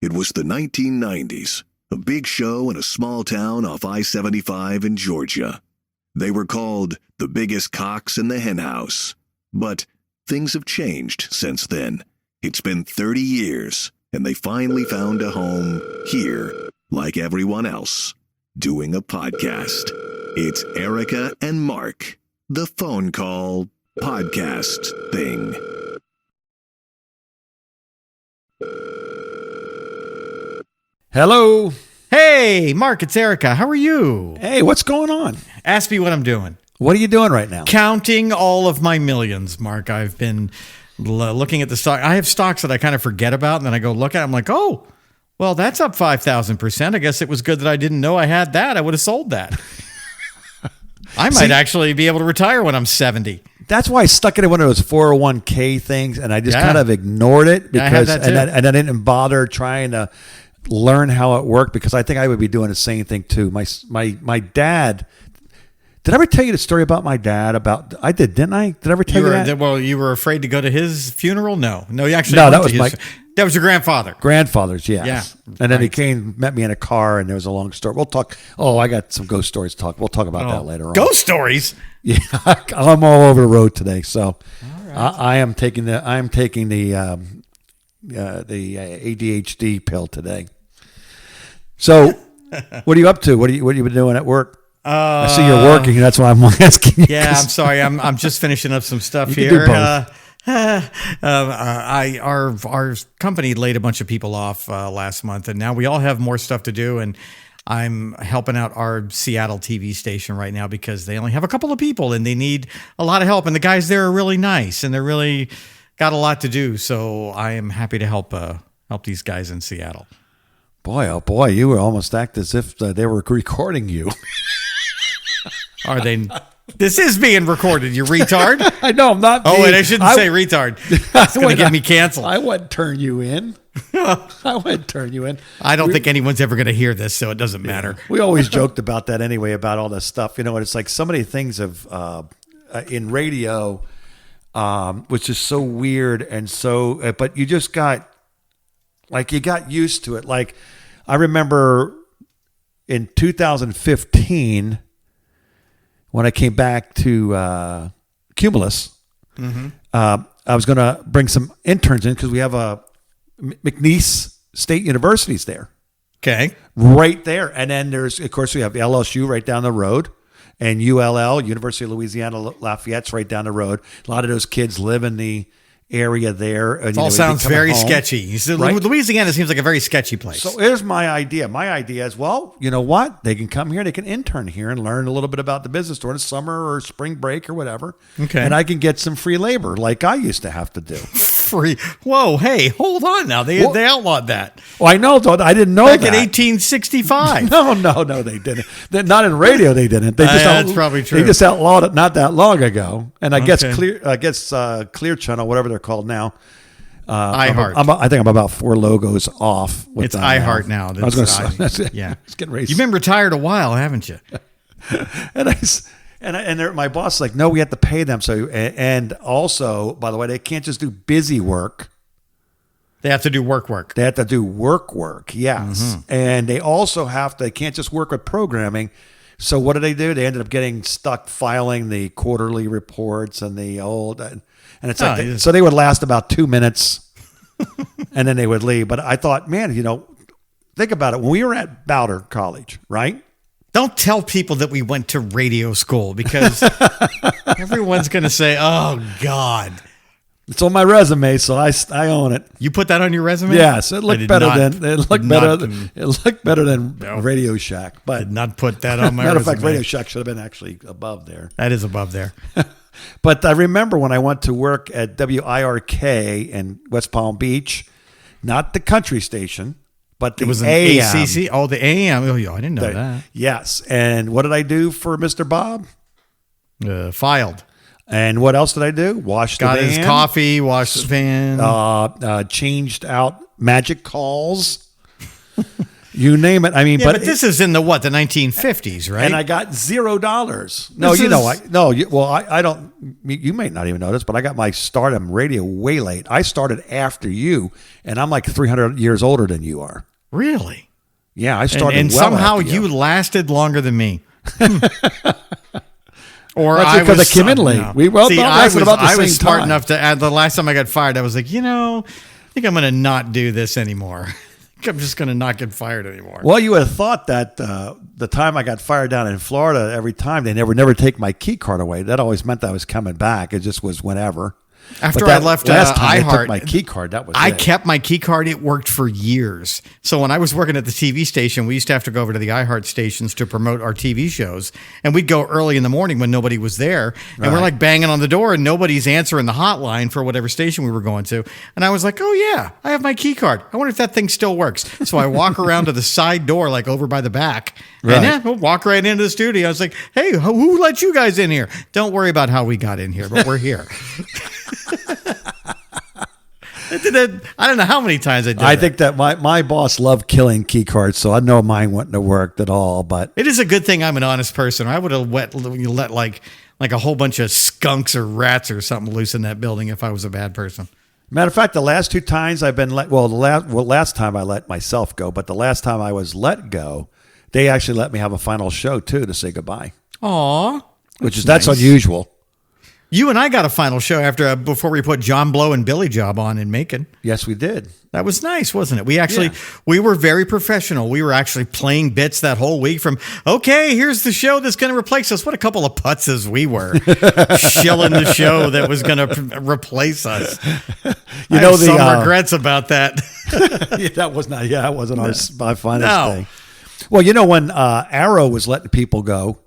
It was the 1990s, a big show in a small town off I-75 in Georgia. They were called the biggest cocks in the henhouse. But things have changed since then. It's been 30 years, and they finally found a home here, like everyone else, doing a podcast. It's Erica and Mark, the phone call podcast thing. Hello. Hey, Mark, it's Erica. How are you? Hey, what's going on? Ask me what I'm doing. What are you doing right now? Counting all of my millions, Mark. I've been looking at the stock. I have stocks that I kind of forget about, and then I go look at it. I'm like, oh, well, that's up 5,000%. I guess it was good that I didn't know I had that. I would have sold that. I might actually be able to retire when I'm 70. That's why I stuck it in one of those 401k things, and I just kind of ignored it because, and I didn't bother trying to learn how it worked because I think I would be doing the same thing too. My dad. Did I ever tell you the story about my dad? I did, didn't I? Did I ever tell you that? Well, you were afraid to go to his funeral? No, you actually. No, that was your grandfather. Grandfather's, yes. Yeah, and then he met me in a car, and there was a long story. We'll talk. Oh, I got some ghost stories to talk. We'll talk about that later on. Ghost stories? Yeah, I'm all over the road today, so I am taking the ADHD pill today. So, what are you up to? What have you been doing at work? I see you're working. That's why I'm asking you. Yeah, I'm sorry. I'm just finishing up some stuff you here. Can do both. Our company laid a bunch of people off last month, and now we all have more stuff to do. And I'm helping out our Seattle TV station right now because they only have a couple of people and they need a lot of help. And the guys there are really nice and they're really got a lot to do. So I am happy to help these guys in Seattle. Boy, oh boy, you would almost act as if they were recording you. Are they? This is being recorded, you retard. I know, I'm not. Oh, and I shouldn't say retard. It's going to get me canceled. I wouldn't turn you in. I wouldn't turn you in. I don't think anyone's ever going to hear this, so it doesn't matter. We always joked about that anyway, about all this stuff. You know, and it's like so many things in radio, which is so weird and so, but you just got used to it. Like, I remember in 2015, when I came back to Cumulus, I was going to bring some interns in because we have a McNeese State University's there. Okay. Right there. And then of course, we have LSU right down the road and ULL, University of Louisiana Lafayette's right down the road. A lot of those kids live in the area there. It all sounds very sketchy. Right? Louisiana seems like a very sketchy place. So here's my idea. My idea is, well, you know what? They can come here. They can intern here and learn a little bit about the business during the summer or spring break or whatever. Okay. And I can get some free labor like I used to have to do. Free? Whoa, hey, hold on now. They outlawed that. Well, I know. I didn't know Back that. in 1865. No, they didn't. Not in radio, they didn't. They just that's probably true. They just outlawed it not that long ago. And I guess Clear Channel, whatever they're called now. iHeart. I think I'm about 4 logos off. It's iHeart now. I was going to say, yeah, it's getting racist. You've been retired a while, haven't you? And my boss is like, no, we have to pay them. So, and also, by the way, they can't just do busy work. They have to do work. They have to do work. Yes. Mm-hmm. And they also they can't just work with programming. So what do? They ended up getting stuck filing the quarterly reports and the old, and it's so they would last about 2 minutes and then they would leave. But I thought, man, think about it. When we were at Bowder College, right? Don't tell people that we went to radio school because everyone's going to say, oh, God. It's on my resume, so I own it. You put that on your resume? Yes, it looked better than Radio Shack. But did not put that on my resume. Matter of fact, Radio Shack should have been actually above there. That is above there. But I remember when I went to work at WIRK in West Palm Beach, not the country station, but the it was an AM. ACC. Oh, the AM. Oh, I didn't know that. Yes. And what did I do for Mr. Bob? Filed. And what else did I do? Washed the van. Got his coffee, washed the van. Changed out magic calls. You name it. I mean, Yeah, but this is in the 1950s, right? and I got $0. No, This you know, is- I don't. You may not even know this, but I got my start on radio way late. I started after you, and I'm like 300 years older than you are. Really? Yeah, I started. And well somehow after you lasted longer than me. Or That's I because was I came in late. no. We both See, lasted about the I was same smart time. enough to add the last time I got fired, I was like, I think I'm going to not do this anymore. I think I'm just going to not get fired anymore. Well, you would have thought that the time I got fired down in Florida, every time they never take my key card away. That always meant that I was coming back. It just was whenever. After But that I left last time they iHeart, took my key card. That was I it. kept my key card. It worked for years. So when I was working at the TV station, we used to have to go over to the iHeart stations to promote our TV shows. And we'd go early in the morning when nobody was there. And we're like banging on the door and nobody's answering the hotline for whatever station we were going to. And I was like, oh, yeah, I have my key card. I wonder if that thing still works. So I walk around to the side door, like over by the back. Right. And yeah, we'll walk right into the studio. I was like, hey, who let you guys in here? Don't worry about how we got in here, but we're here. I don't know how many times I did I that. think that my boss loved killing key cards, so I know mine wouldn't have worked at all. But It is a good thing I'm an honest person. I would have let like a whole bunch of skunks or rats or something loose in that building if I was a bad person. matter of fact, the last two times I've been last time I let myself go, but the last time I was let go, they actually let me have a final show too to say goodbye, Aw. that's nice. unusual. You and I got a final show before we put John Blow and Billy Job on in Macon. Yes, we did. That was nice, wasn't it? We were very professional. We were actually playing bits that whole week from, okay, here's the show that's going to replace us. What a couple of putzes we were. Shilling the show that was going to replace us. I have some regrets about that. That was not. Yeah, it wasn't my finest No. thing. Well, when Arrow was letting people go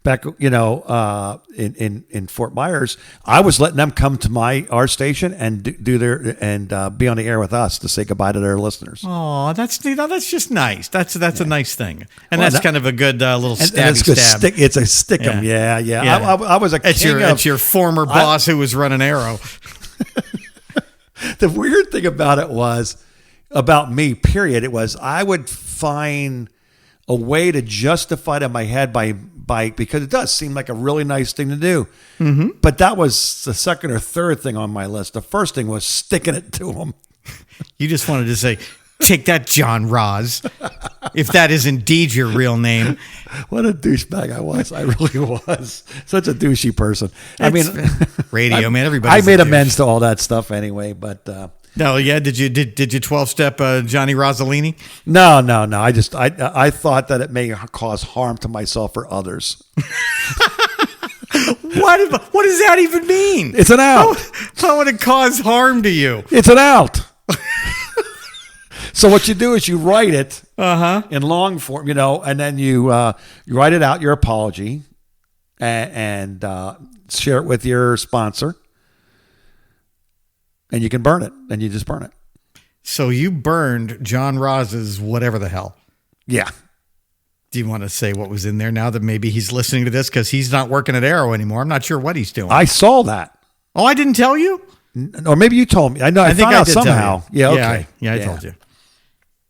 back, in Fort Myers, I was letting them come to our station and do their and be on the air with us to say goodbye to their listeners. Oh, that's just nice. That's a nice thing, and that's kind of a good little And it's good stab. it's a stick 'em. Yeah. I was a king It's your former boss who was running Arrow. The weird thing about it was about me. Period. It was I would find a way to justify it in my head by because it does seem like a really nice thing to do. Mm-hmm. But that was the second or third thing on my list. The first thing was sticking it to them. You just wanted to say, take that, John Roz, if that is indeed your real name. What a douchebag I was. I really was. Such a douchey person. I mean, Radio, man, everybody. I made amends to all that stuff anyway, but no, yeah. Did you 12-step Johnny Rossellini? no. I thought that it may cause harm to myself or others. What does that even mean? It's an out. How would it cause harm to you? It's an out. So what you do is you write it in long form, and then you write it out, your apology, and share it with your sponsor, and you can burn it, and you just burn it. So you burned John Roz's whatever the hell. Yeah. Do you want to say what was in there now that maybe he's listening to this because he's not working at Arrow anymore? I'm not sure what he's doing. I saw that. Oh, I didn't tell you? Or maybe you told me. I know. I think found I out did tell somehow. you. Yeah. Okay. I told you.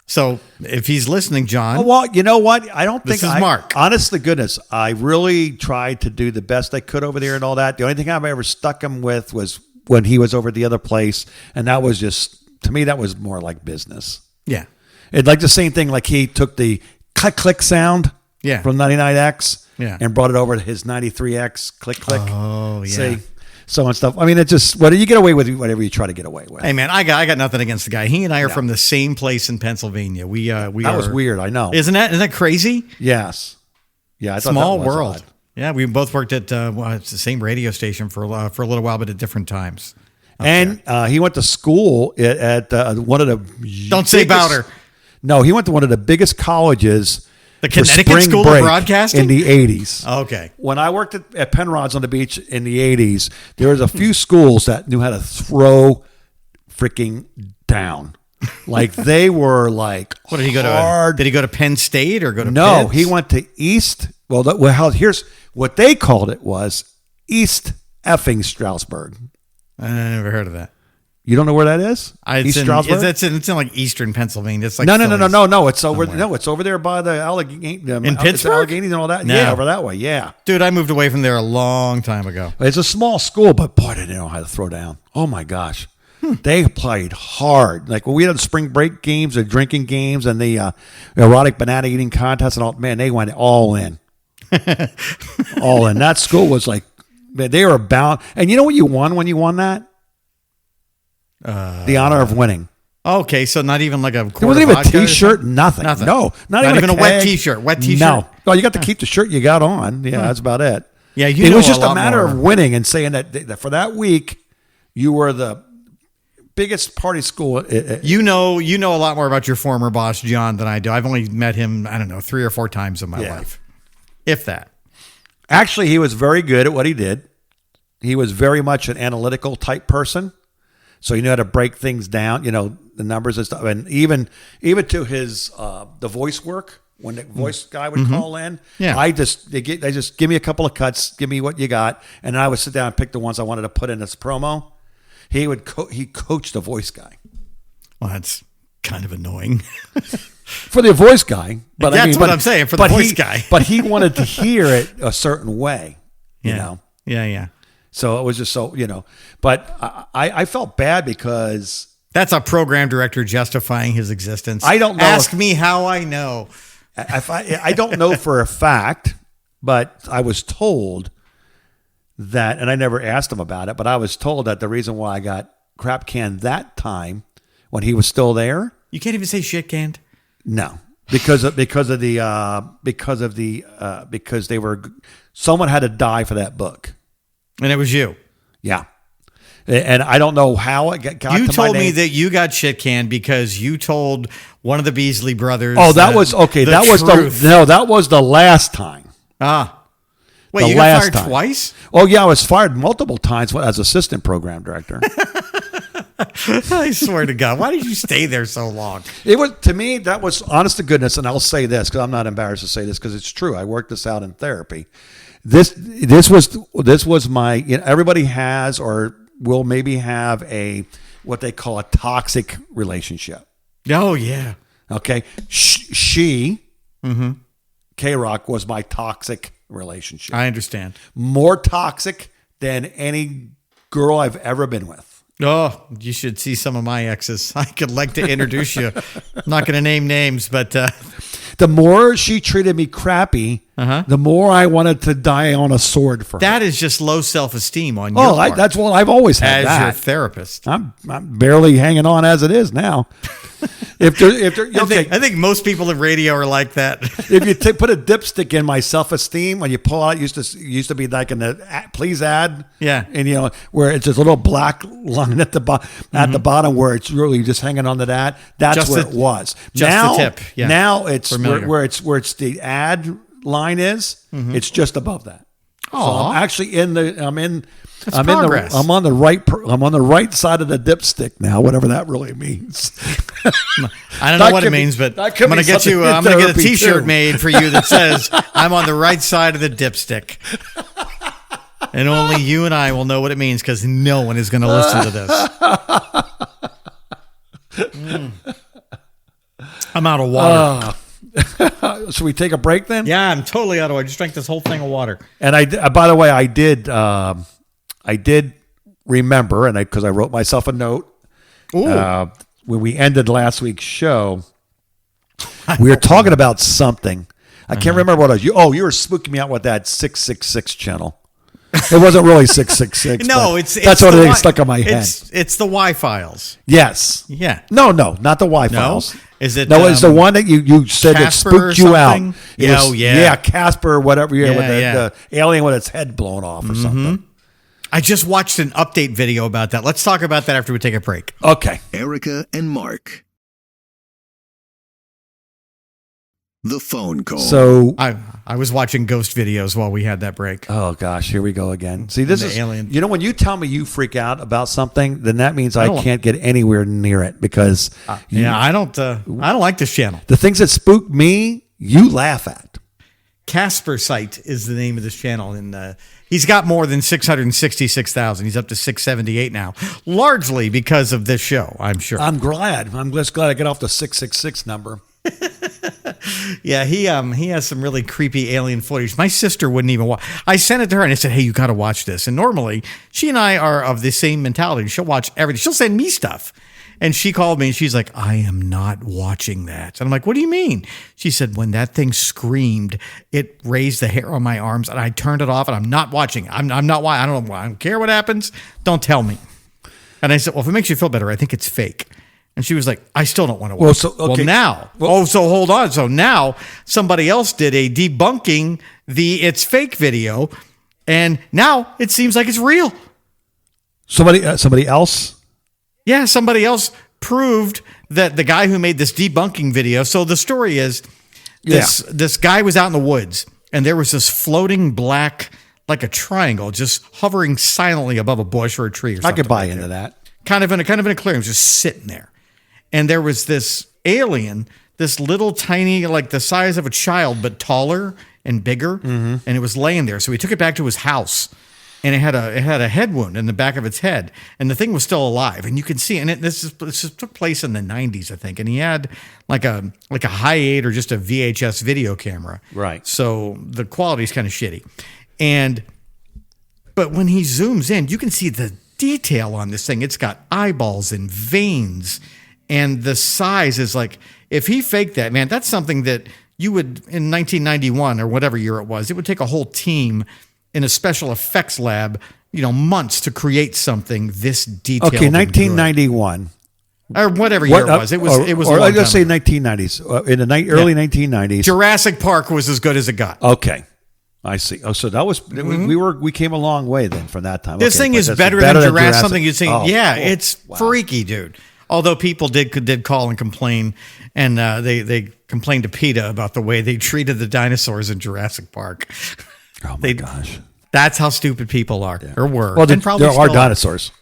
So if he's listening, John. Oh, well, you know what? I don't think This is Mark. Honest to goodness, I really tried to do the best I could over there and all that. The only thing I've ever stuck him with was when he was over at the other place, and that was just, to me, that was more like business. Yeah. It's like the same thing. Like he took the click click sound from 99X and brought it over to his 93X click click. Oh yeah. See? So and stuff. I mean, it just you get away with whatever you try to get away with. Hey man, I got nothing against the guy. He and I are from the same place in Pennsylvania. That was weird. I know. Isn't that crazy? Yes. Yeah. I thought Small that was world. odd. Yeah, we both worked at it's the same radio station for a little while, but at different times. And he went to school at one of the. Don't say Bowder. No, he went to one of the biggest colleges. The for Connecticut spring School break of Broadcasting in the 80s. Okay. When I worked at Penrod's on the beach in the 80s, there was a few schools that knew how to throw freaking down. Like they were like What did he go hard. to? Did he go to Penn State or go to? No, Pitts? he went to East. Here's what they called it was East effing Strasbourg. I never heard of that. You don't know where that is? East Stroudsburg? It's in like eastern Pennsylvania. It's like No. It's over. somewhere. No, it's over there by the Allegheny. In Pittsburgh? Allegheny and all that. No. Yeah, over that way. Yeah. Dude, I moved away from there a long time ago. It's a small school, but boy, they didn't know how to throw down. Oh my gosh. They played hard. Like when we had the spring break games, the drinking games, and the erotic banana eating contest, and all. Man, they went all in, all in. That school was like, man, they were bound. And you know what you won when you won that? The honor of winning. Okay, so not even like a There wasn't even a T-shirt, nothing. Nothing. No, not even a keg. wet T-shirt. Wet T-shirt. No. Well, you got to keep the shirt you got on. Yeah, that's about it. Yeah, it know was a just a lot matter more. of winning and saying that for that week, you were the biggest party school. You know a lot more about your former boss, John, than I do. I've only met him, I don't know, 3 or 4 times in my life, if that. Actually, he was very good at what he did. He was very much an analytical type person. So you knew how to break things down, the numbers and stuff. And even to his the voice work, when the voice guy would call in, Yeah. they just give me a couple of cuts, give me what you got, and I would sit down and pick the ones I wanted to put in this promo. He would he coached the voice guy. Well, that's kind of annoying. For the voice guy, but That's what I'm saying, for the voice guy. But he wanted to hear it a certain way, you know. Yeah. So it was just so, But I felt bad because That's a program director justifying his existence. I don't know Ask if- me how I know. I don't know for a fact, but I was told that, and I never asked him about it, but I was told that the reason why I got crap canned that time when he was still there, You can't even say shit canned. no, because they were, someone had to die for that book. And it was you. Yeah. And I don't know how it got You to told my me name. that you got shit canned because you told one of the Beasley brothers. Oh, that was okay. That was truth. that was the last time. Wait, The you got last fired time. twice? Oh yeah, I was fired multiple times as assistant program director. I swear to God, why did you stay there so long? It was, to me, that was honest to goodness, and I'll say this because I'm not embarrassed to say this because it's true. I worked this out in therapy. This was my, everybody has or will maybe have a what they call a toxic relationship. Oh yeah. Okay, she K-Rock was my toxic relationship. I understand. More toxic than any girl I've ever been with. Oh, you should see some of my exes. I could like to introduce you. I'm not going to name names, but The more she treated me crappy, the more I wanted to die on a sword for her. that is just low self-esteem on your part. That's what I've always had. as your That. therapist. I'm barely hanging on as it is now. If I think most people in radio are like that. if you put a dipstick in my self-esteem, when you pull out, it used to be like in the please ad, Yeah. and where it's just a little black line at the bottom where it's really just hanging on to that. That's Just where the- it was. just now, the tip, yeah. Now it's Familiar. where it's the ad line is. It's just above that. So Aw. I'm actually That's progress. I'm on the right side of the dipstick now, whatever that really means. I don't know That what it could be- means, but that could I'm going be to get you. something in I'm going to get a therapy, T-shirt too. made for you that says "I'm on the right side of the dipstick," and only you and I will know what it means because no one is going to listen to this. I'm out of water. Should we take a break then? Yeah, I'm totally out of water. I just drank this whole thing of water. And by the way, I did remember, and because I wrote myself a note when we ended last week's show, we were talking about something. I can't remember what it was. You were spooking me out with that 666 channel. It wasn't really 666. No, but it's that's what the it stuck in my head. It's the Y files. Yes. Yeah. No, not the Wi files. Is it? No, it's the one that you said Casper that or spooked you out. something? It Yeah, was- oh, yeah. yeah, Casper or whatever. Yeah, with Yeah. the alien with its head blown off or something. I just watched an update video about that. Let's talk about that after we take a break. Okay. Erica and Mark. The phone call. So, I was watching ghost videos while we had that break. oh gosh, here we go again. See, this The is alien. when you tell me you freak out about something, then that means I don't- can't get anywhere near it because Yeah, I don't like this channel. the things that spook me, you laugh at. Casper Site is the name of this channel, and He's got more than 666,000. He's up to 678 now, largely because of this show, I'm sure. I'm glad. I'm just glad I got off the 666 number. Yeah, he has some really creepy alien footage. My sister wouldn't even watch. I sent it to her and I said, "Hey, you got to watch this." And normally, she and I are of the same mentality. She'll watch everything. She'll send me stuff. And she called me and she's like, "I am not watching that." And I'm like, "What do you mean?" She said, "When that thing screamed, it raised the hair on my arms and I turned it off and I'm not watching. I'm not watching. I don't care what happens. Don't tell me." And I said, "Well, if it makes you feel better, I think it's fake." And she was like, "I still don't want to watch." Well, now. So hold on. So now somebody else did a debunking the "it's fake" video, and now it seems like it's real. Somebody else? Yeah, somebody else proved that the guy who made this debunking video. So the story is this guy was out in the woods, and there was this floating black, like a triangle, just hovering silently above a bush or a tree or something. I could buy into that. Kind of in a clearing, just sitting there. And there was this alien, this little tiny, like the size of a child, but taller and bigger. Mm-hmm. And it was laying there. So he took it back to his house, and it had a head wound in the back of its head. And the thing was still alive. And you can see, and this took place in the 90s, I think. And he had like a high 8 or just a VHS video camera. Right. So the quality's kind of shitty. But when he zooms in, you can see the detail on this thing. It's got eyeballs and veins. And the size is like, if he faked that, man, that's something that you would, in 1991 or whatever year it was, it would take a whole team in a special effects lab, months to create something this detailed. Okay, 1991. Or whatever year it was. It was. Or let's say 1990s. In the early 1990s. Jurassic Park was as good as it got. Okay. I see. Oh, so that was we came a long way then from that time. This thing is better than Jurassic. Something you'd say, it's freaky, dude. Although people did call and complain, and they complained to PETA about the way they treated the dinosaurs in Jurassic Park. Oh my gosh, that's how stupid people are or were. Well, there are dinosaurs.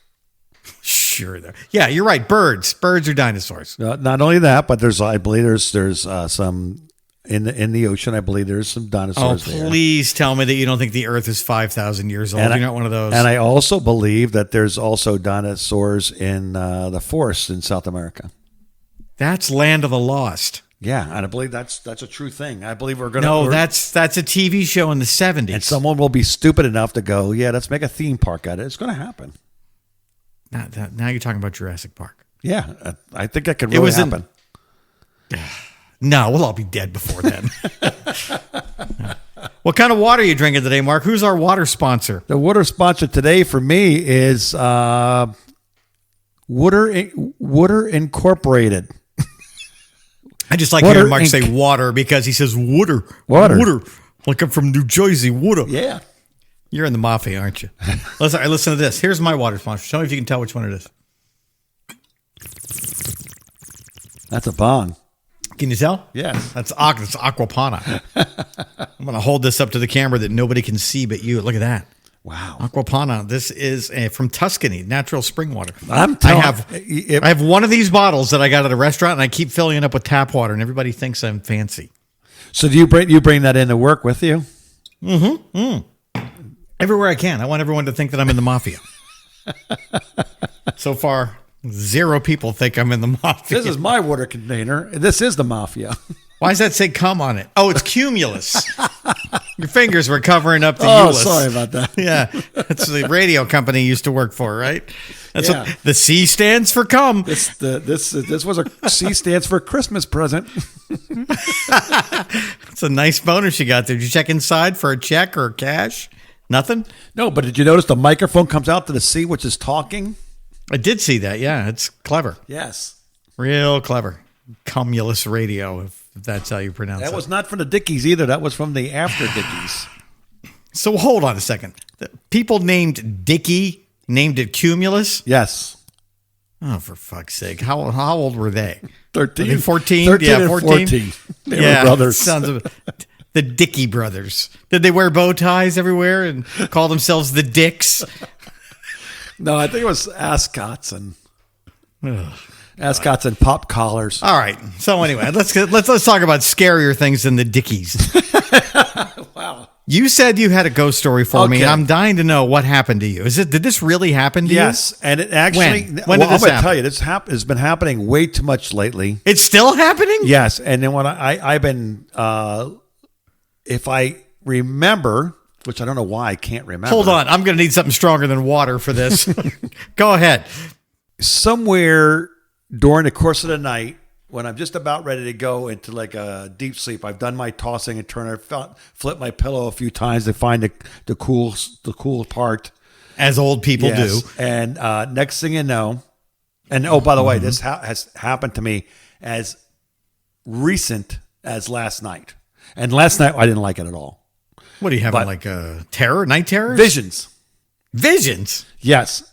Sure, there. Yeah, you're right. Birds are dinosaurs. Not only that, but I believe there's some. In the ocean, I believe there's some dinosaurs there. Please tell me that you don't think the Earth is 5,000 years old. You're not one of those. And I also believe that there's also dinosaurs in the forest in South America. That's Land of the Lost. Yeah, and I believe that's a true thing. I believe we're going to... No, that's a TV show in the 70s. And someone will be stupid enough to go, yeah, let's make a theme park out of it. It's going to happen. Now you're talking about Jurassic Park. Yeah, I think that could really happen. No, we'll all be dead before then. What kind of water are you drinking today, Mark? Who's our water sponsor? The water sponsor today for me is Water Incorporated. I just like hearing Mark say water because he says water. Like I'm from New Jersey, water. Yeah. You're in the mafia, aren't you? Listen to this. Here's my water sponsor. Tell me if you can tell which one it is. That's a bong. Can you tell? Yes. That's Aquapana. I'm going to hold this up to the camera that nobody can see but you. Look at that. Wow. Aquapana. This is from Tuscany, natural spring water. I have one of these bottles that I got at a restaurant, and I keep filling it up with tap water, and everybody thinks I'm fancy. So do you bring that into work with you? Mm-hmm. Everywhere I can. I want everyone to think that I'm in the mafia. So far, 0 people think I'm in the mafia. This is my water container. This is the mafia. Why does that say cum on it? Oh, it's Cumulus. Your fingers were covering up the Oh, Ulus. sorry about that. Yeah, that's the radio company you used to work for, right? That's what the C stands for cum. This was a C stands for Christmas present. It's a nice bonus you got there. Did you check inside for a check or cash? Nothing? No, but did you notice the microphone comes out to the C, which is talking? I did see that. Yeah, it's clever. Yes. Real clever. Cumulus radio, if that's how you pronounce it. That was not from the Dickies either. That was from the after Dickies. So hold on a second. The people named Dickie named it Cumulus? Yes. Oh, for fuck's sake. How old were they? 13. Were they 14? 13 yeah, and 14. They were brothers. Sounds of the Dickey brothers. Did they wear bow ties everywhere and call themselves the Dicks? No, I think it was ascots and pop collars. All right. So anyway, let's talk about scarier things than the Dickies. Wow. You said you had a ghost story for me, Okay. and I'm dying to know what happened to you. Did this really happen to you? Yes, and it actually. When did I'm this going to happen? tell you, it's been happening way too much lately. It's still happening? Yes, and then when I've been, if I remember, which I don't know why I can't remember. Hold on. I'm going to need something stronger than water for this. Go ahead. Somewhere during the course of the night, when I'm just about ready to go into like a deep sleep, I've done my tossing and turning, flip my pillow a few times to find the cool part. As old people Yes. do. And next thing you know, and oh, by the way, this has happened to me as recent as last night. And last night, I didn't like it at all. What are you having, But- like terror? Night terrors? Visions. Visions? Yes.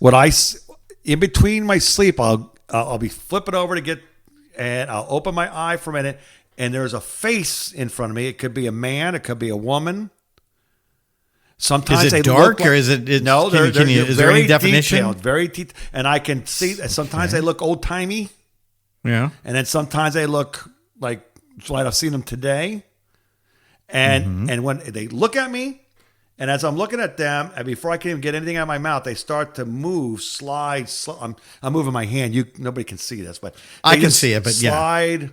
In between my sleep, I'll be flipping over to get, and I'll open my eye for a minute, and there's a face in front of me. It could be a man. It could be a woman. Sometimes Is it they dark, look or is it? no? Is there any very definition? detailed, very detailed, and I can see that sometimes they look old timey, Yeah. and then sometimes they look like I've seen them today. And when they look at me, and as I'm looking at them, and before I can even get anything out of my mouth, they start to move, slide. I'm moving my hand. Nobody can see this, but I they can just see it, but yeah. slide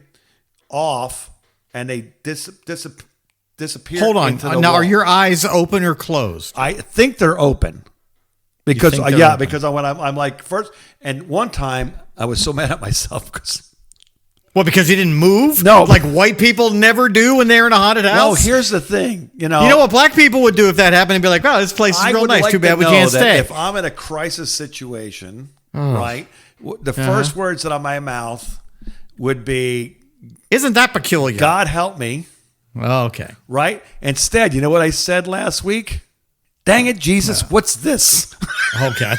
off, and they disappear. Hold on. into the Now, wall. are your eyes open or closed? I think they're open because think they're yeah, open? because when I'm like first, and one time I was so mad at myself because. Well, because you didn't move? No. Like white people never do when they're in a haunted Well, house? here's the thing. You know what black people would do if that happened? And be like, oh, this place is I real would nice. like Too bad to we know can't that stay. if I'm in a crisis situation, right, the first words out of my mouth would be, Isn't that peculiar? God help me, Oh, okay. right? Instead, you know what I said last week? Dang it, Jesus, what's this? Okay.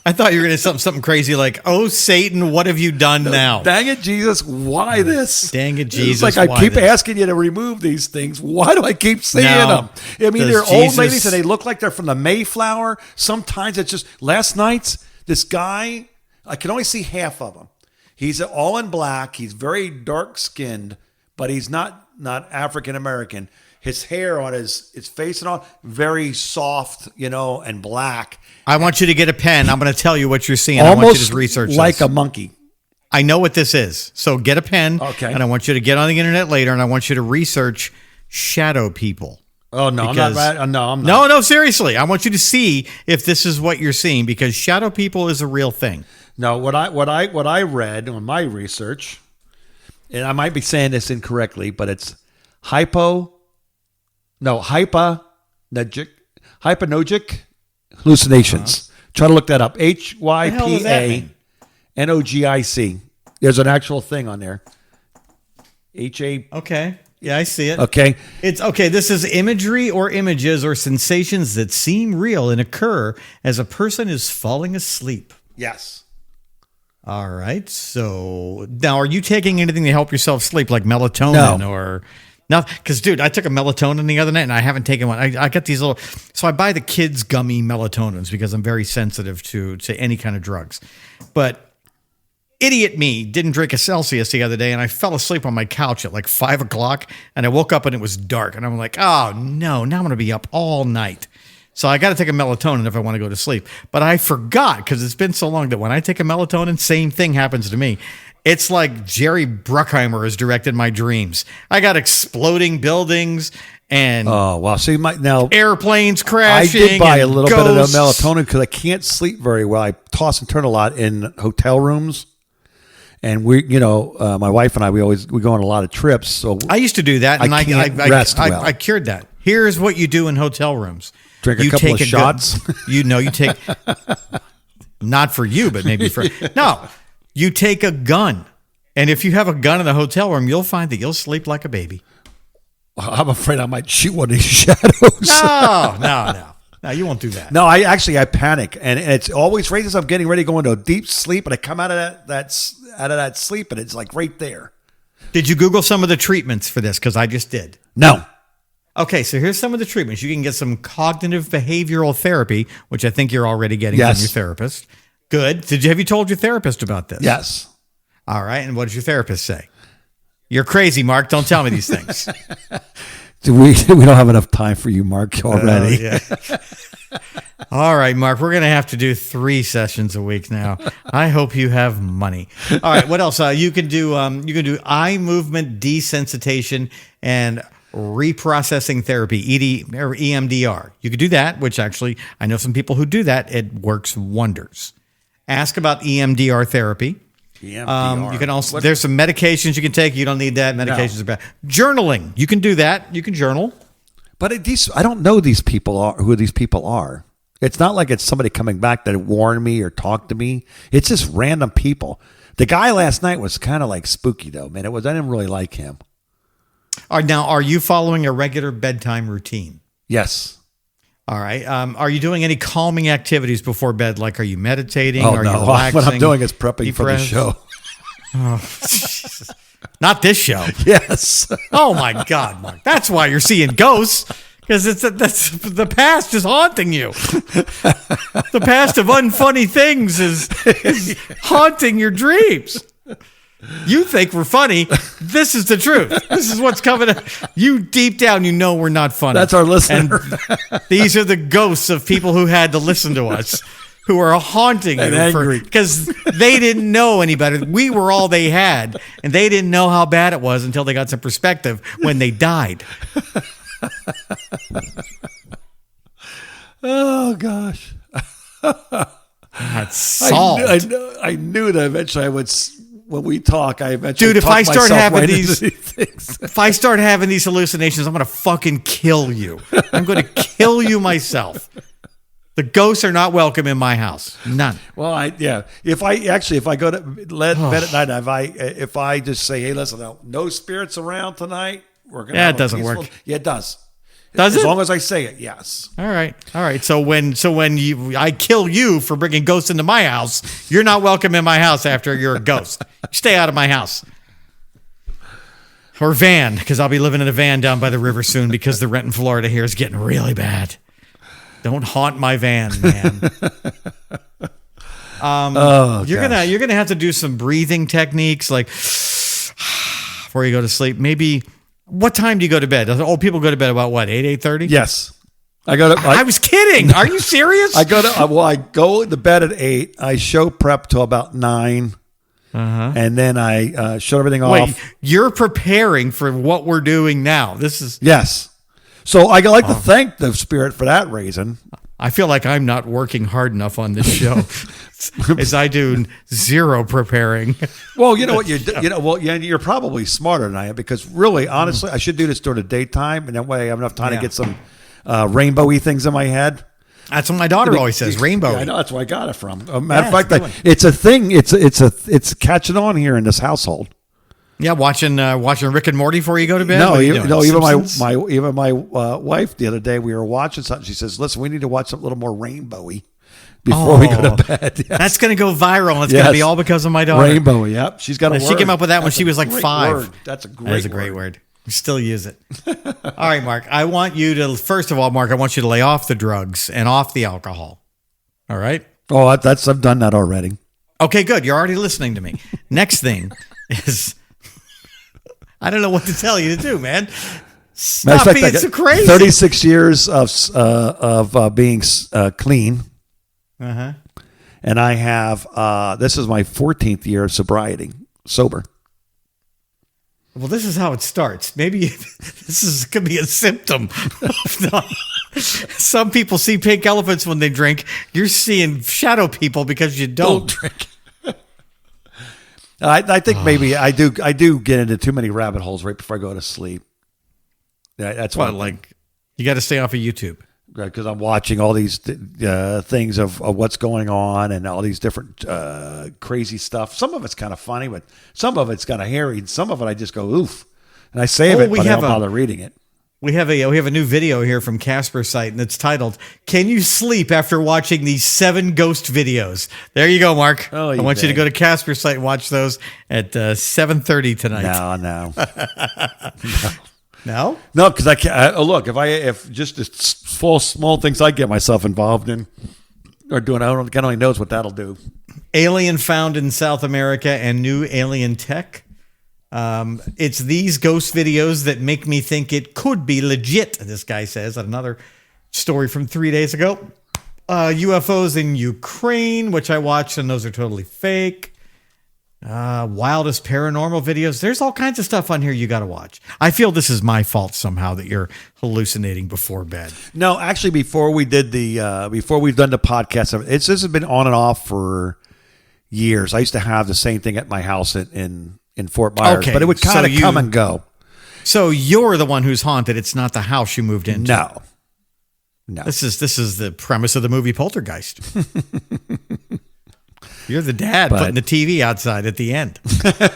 I thought you were going to say something crazy like, oh, Satan, what have you done now? Dang it, Jesus, why this? Dang it, It's Jesus, like I why keep this? asking you to remove these things. Why do I keep seeing Now, them? I mean, does they're old Jesus- ladies and they look like they're from the Mayflower. Sometimes it's just, last night, this guy, I can only see half of him. He's all in black. He's very dark skinned, but he's not African American. His hair on his face and all, very soft, and black. I want you to get a pen. I'm going to tell you what you're seeing. I want you Almost to research like this. a monkey. I know what this is. So get a pen. Okay. And I want you to get on the internet later, and I want you to research shadow people. Oh, no, Because- I'm not. No, I'm not. No, seriously. I want you to see if this is what you're seeing, because shadow people is a real thing. No, what I read on my research, and I might be saying this incorrectly, but it's hypnagogic hallucinations. Try to look that up. hell does that mean? HYPANOGIC. There's an actual thing on there. HA. Okay. Yeah, I see it. Okay. It's okay. This is imagery or images or sensations that seem real and occur as a person is falling asleep. Yes. All right. So now, are you taking anything to help yourself sleep, like melatonin No. or nothing? Because, dude, I took a melatonin the other night and I haven't taken one. I got these little. So I buy the kids' gummy melatonins because I'm very sensitive to any kind of drugs. But idiot me didn't drink a Celsius the other day, and I fell asleep on my couch at like 5 o'clock, and I woke up and it was dark, and I'm like, oh no, now I'm gonna be up all night. So I got to take a melatonin if I want to go to sleep. But I forgot, because it's been so long, that when I take a melatonin, same thing happens to me. It's like Jerry Bruckheimer has directed my dreams. I got exploding buildings and Oh, well, see, now airplanes I crashing. did buy a and little bit of ghosts. the melatonin because I can't sleep very well. I toss and turn a lot in hotel rooms. And my wife and I, we go on a lot of trips. So I used to do that, and I can't rest well. I cured that. Here's what you do in hotel rooms: Drink a you couple take of good- shots. you take not for you, but maybe for no. You take a gun, and if you have a gun in the hotel room, you'll find that you'll sleep like a baby. I'm afraid I might shoot one of these shadows. No, you won't do that. No, I panic, and it's always right as I'm getting ready to go into a deep sleep, and I come out of that sleep, and it's like right there. Did you Google some of the treatments for this? Because I just did. No, Okay, so here's some of the treatments. You can get some cognitive behavioral therapy, which I think you're already getting Yes. from your therapist. Good. Have you told your therapist about this? yes, All right. And what does your therapist say? You're crazy, Mark. Don't tell me these things. We don't have enough time for you, Mark, already. Yeah. All right, Mark, we're going to have to do 3 sessions a week now. I hope you have money. All right, what else? You can do eye movement desensitization and reprocessing therapy, ED or EMDR. You could do that, which actually I know some people who do that. It works wonders. Ask about EMDR therapy. EMDR. You can also there's some medications you can take. You don't need that. Medications are bad. Journaling. You can do that. You can journal. But I don't know these people who these people are. It's not like it's somebody coming back that warned me or talked to me. It's just random people. The guy last night was kind of like spooky though, man. I didn't really like him. Now, are you following a regular bedtime routine? Yes. All right. Are you doing any calming activities before bed? Like, are you meditating? Oh, are no. you relaxing? What I'm doing is prepping for the show. Oh, Jesus. Not this show. Yes. Oh my God, Mark. That's why you're seeing ghosts. Because that's the past is haunting you. The past of unfunny things is haunting your dreams. You think we're funny. This is the truth. This is what's coming. You deep down, you know we're not funny. That's our listener. And these are the ghosts of people who had to listen to us, who are haunting and you angry because they didn't know any better. We were all they had, and they didn't know how bad it was until they got some perspective when they died. Oh gosh. That's salt. I knew that eventually I would. When we talk, I eventually. Dude, if I start having these things. if I start having these hallucinations, I'm gonna fucking kill you. I'm gonna kill you myself. The ghosts are not welcome in my house. None. Well, if I go to bed at night, if I just say, hey, listen, no spirits around tonight, we're gonna. Yeah, it doesn't work. Yeah, it does. Does it? As long as I say it, yes. All right. So when I kill you for bringing ghosts into my house, you're not welcome in my house after you're a ghost. Stay out of my house. Or van, because I'll be living in a van down by the river soon because the rent in Florida here is getting really bad. Don't haunt my van, man. You're gonna have to do some breathing techniques like before you go to sleep. Maybe. What time do you go to bed? Oh, people go to bed about what, 8:30? Yes. I was kidding. Are you serious? I go to bed at 8. I show prep till about 9. And then I shut everything off. Wait, you're preparing for what we're doing now. This is yes. So I like to thank the spirit for that reason. I feel like I'm not working hard enough on this show, as I do zero preparing. Well, you know what you're probably smarter than I am because really, honestly, I should do this during the daytime, and that way I have enough time to get some rainbowy things in my head. That's what my daughter always says. Rainbow. Yeah, I know that's where I got it from. Matter of fact, it's a thing. It's catching on here in this household. Yeah, watching Rick and Morty before you go to bed. Even my wife the other day we were watching something. She says, "Listen, we need to watch something a little more rainbowy before we go to bed." Yes. That's going to go viral. It's going to be all because of my daughter. Rainbowy. Yep, she's got a word. She came up with that when she was like 5. Word. That's a great word. We still use it. All right, Mark. I want you to first of all, Mark. I want you to lay off the drugs and off the alcohol. All right. Oh, I've done that already. Okay, good. You're already listening to me. Next thing is. I don't know what to tell you to do, man. Stop being so crazy. 36 years of being clean. Uh-huh. And I have, this is my 14th year of sobriety, sober. Well, this is how it starts. Maybe could be a symptom. Some people see pink elephants when they drink. You're seeing shadow people because you don't drink. I think maybe I do get into too many rabbit holes right before I go to sleep. That's why, you got to stay off of YouTube because I'm watching all these things of what's going on and all these different crazy stuff. Some of it's kind of funny, but some of it's kind of hairy. And some of it I just go oof, and I save it, but I don't bother reading it. We have a new video here from Casper's site, and it's titled, "Can you sleep after watching these 7 ghost videes?" There you go, Mark. Oh, I want you to go to Casper's site and watch those at 7:30 tonight. No. No? No, because I can't. Look, if just the small things I get myself involved in or doing, God only knows what that'll do. Alien found in South America and new alien tech. It's these ghost videos that make me think it could be legit, this guy says. Another story from 3 days ago. UFOs in Ukraine, which I watched, and those are totally fake. Wildest paranormal videos. There's all kinds of stuff on here you got to watch. I feel this is my fault somehow that you're hallucinating before bed. No, actually, before we've done the podcast, this has been on and off for years. I used to have the same thing at my house in Fort Myers, but it would kind of come and go. So you're the one who's haunted. It's not the house you moved into. No. This is the premise of the movie Poltergeist. You're the dad putting the TV outside at the end.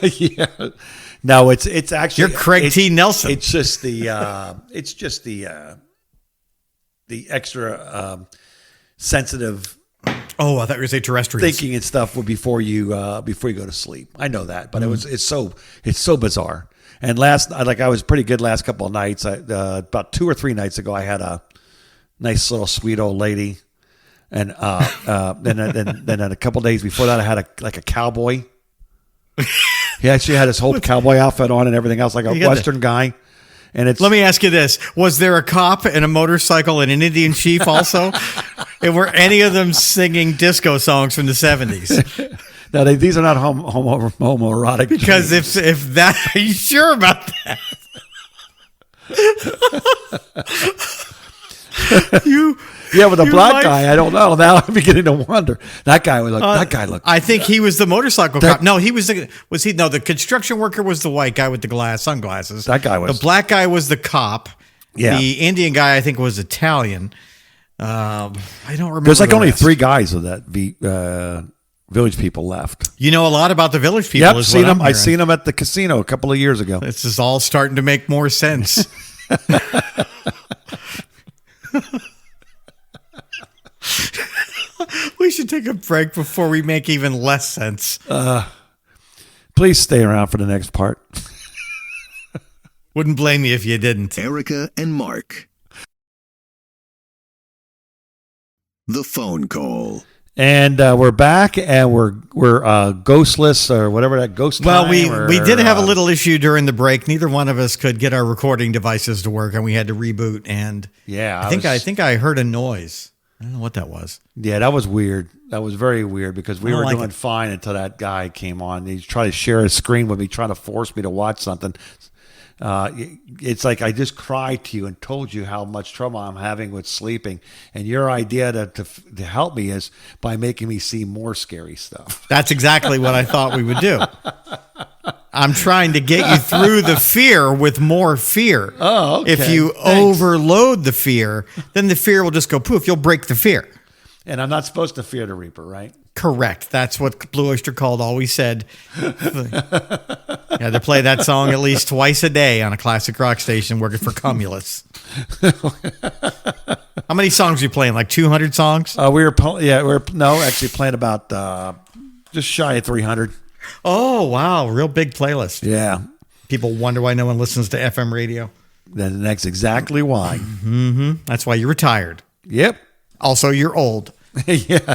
Yeah. No, it's actually you're Craig T. Nelson. It's just the extra sensitive. Oh, I thought you were going to say terrestrials. Thinking and stuff before you go to sleep. I know that, but it's so bizarre. And I was pretty good last couple of nights. About 2 or 3 nights ago, I had a nice little sweet old lady. And then a couple of days before that, I had a cowboy. He actually had his whole cowboy outfit on and everything else, like a Western guy. And let me ask you this: was there a cop and a motorcycle and an Indian chief also? And were any of them singing disco songs from the 70s? No, these are not homoerotic. Because if that, are you sure about that? Yeah, with the black guy, I don't know. Now I'm beginning to wonder. That guy looked. I think he was the motorcycle cop. No, the construction worker was the white guy with the sunglasses. That guy was. The black guy was the cop. Yeah. The Indian guy, I think, was Italian. I don't remember. There's only 3 guys of that Village People left. You know a lot about the Village People. Yep, seen them. I seen them at the casino a couple of years ago. This is all starting to make more sense. We should take a break before we make even less sense. Please stay around for the next part. Wouldn't blame you if you didn't. Erica and Mark. The phone call. And we're back, and we're ghostless or whatever that ghost. Well, we did have a little issue during the break. Neither one of us could get our recording devices to work, and we had to reboot. And yeah, I think I heard a noise. I don't know what that was. Yeah, that was weird. That was very weird because we were doing fine until that guy came on. He tried to share his screen with me, trying to force me to watch something. It's like I just cried to you and told you how much trouble I'm having with sleeping, and your idea to help me is by making me see more scary stuff. That's exactly what I thought we would do. I'm trying to get you through the fear with more fear. Oh, okay. If you overload the fear, then the fear will just go poof. You'll break the fear. And I'm not supposed to fear the Reaper, right? Correct. That's what Blue Oyster Cult always said. You had to play that song at least twice a day on a classic rock station working for Cumulus. How many songs are you playing? Like 200 songs? We were actually playing about just shy of 300. Oh, wow. Real big playlist. Yeah. People wonder why no one listens to FM radio. That's exactly why. Mm-hmm. That's why you're retired. Yep. Also, you're old. Yeah.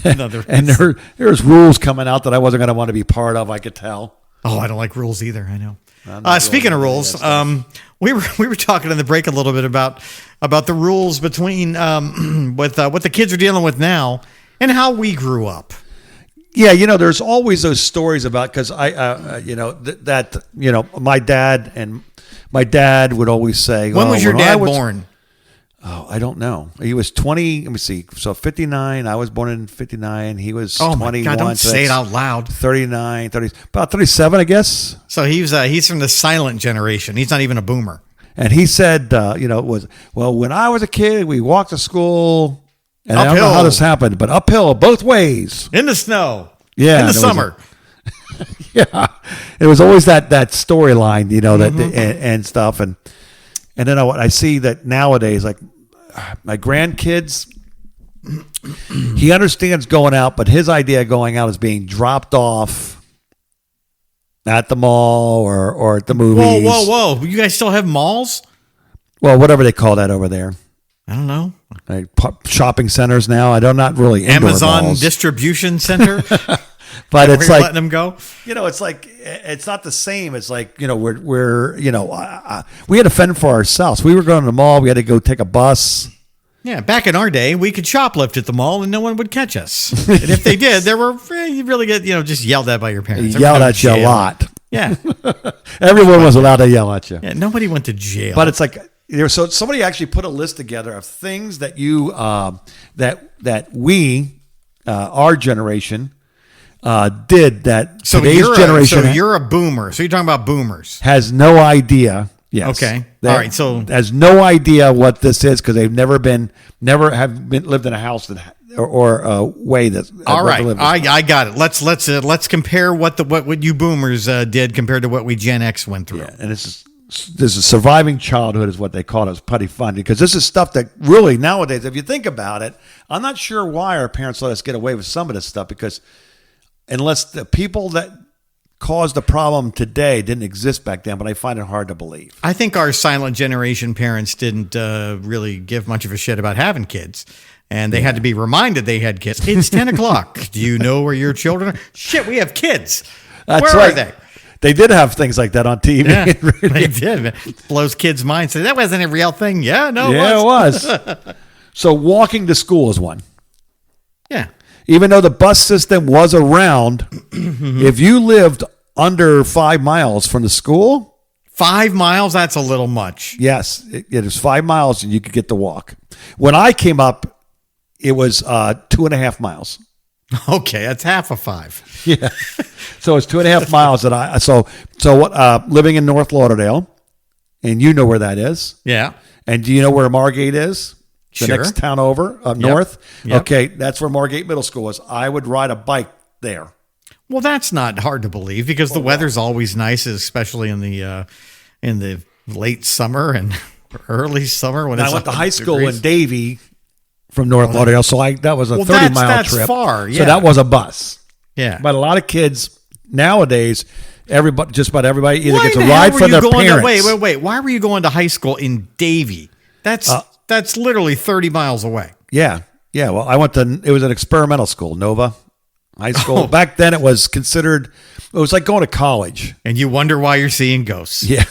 And there's rules coming out that I wasn't going to want to be part of, I could tell. Oh, I don't like rules either. I know. Speaking of rules, we were talking in the break a little bit about the rules between what the kids are dealing with now and how we grew up. Yeah, there's always those stories about, because my dad would always say, when was your dad born? Oh, I don't know. He was 20. Let me see. So 59. I was born in 59. He was 21. My God, don't say it out loud. 39, 30, about 37, I guess. So he's from the silent generation. He's not even a boomer. And he said, when I was a kid, we walked to school. And uphill. I don't know how this happened, but uphill both ways. In the snow. Yeah. In the summer. Yeah. It was always that storyline, and stuff. And then I see that nowadays, like my grandkids, he understands going out, but his idea of going out is being dropped off at the mall or at the movies. Whoa. You guys still have malls? Well, whatever they call that over there. I don't know. Like shopping centers now. I'm not really indoor Amazon malls. distribution center. But it's like letting them go. it's like it's not the same. It's like we're we had to fend for ourselves. We were going to the mall. We had to go take a bus. Yeah, back in our day, we could shoplift at the mall and no one would catch us. And if they did, you really get just yelled at by your parents. Yelled at you a lot. Yeah, everyone was allowed to yell at you. Yeah, nobody went to jail. But it's like so somebody actually put a list together of things that you that we our generation did that today's generation. So you're a boomer. So you're talking about boomers. Has no idea. Yes. Okay. All right. So has no idea what this is because they've never lived in a house or a way that. All right. I got it. Let's compare what you boomers did compared to what we Gen X went through. Yeah, and this is surviving childhood is what they call it. It's pretty fun because this is stuff that really nowadays, if you think about it, I'm not sure why our parents let us get away with some of this stuff because unless the people that caused the problem today didn't exist back then, but I find it hard to believe. I think our silent generation parents didn't really give much of a shit about having kids. And they had to be reminded they had kids. It's 10 o'clock. Do you know where your children are? Shit, we have kids. That's where right. are they? They did have things like that on TV. Yeah, they did. It blows kids' minds. So that wasn't a real thing. Yeah, no, it was. So walking to school is one. Yeah. Even though the bus system was around, if you lived under 5 miles from the school. 5 miles? That's a little much. Yes, it is 5 miles and you could get to walk. When I came up, it was 2.5 miles. Okay, that's half of 5. Yeah. So it's 2.5 miles that what living in North Lauderdale, and you know where that is. Yeah. And do you know where Margate is? The Sure. next town over, up north. Yep. Okay, that's where Margate Middle School was. I would ride a bike there. Well, that's not hard to believe because the weather's always nice, especially in the late summer and early summer when I went to high school in Davie from North Lauderdale, so that was a 30-mile trip. That's far, yeah. So that was a bus. Yeah. But a lot of kids nowadays, just about everybody either gets a ride from their parents. Wait. Why were you going to high school in Davie? That's literally 30 miles away. Yeah. Yeah. Well, it was an experimental school, Nova High School. Oh. Back then it was like going to college. And you wonder why you're seeing ghosts. Yeah.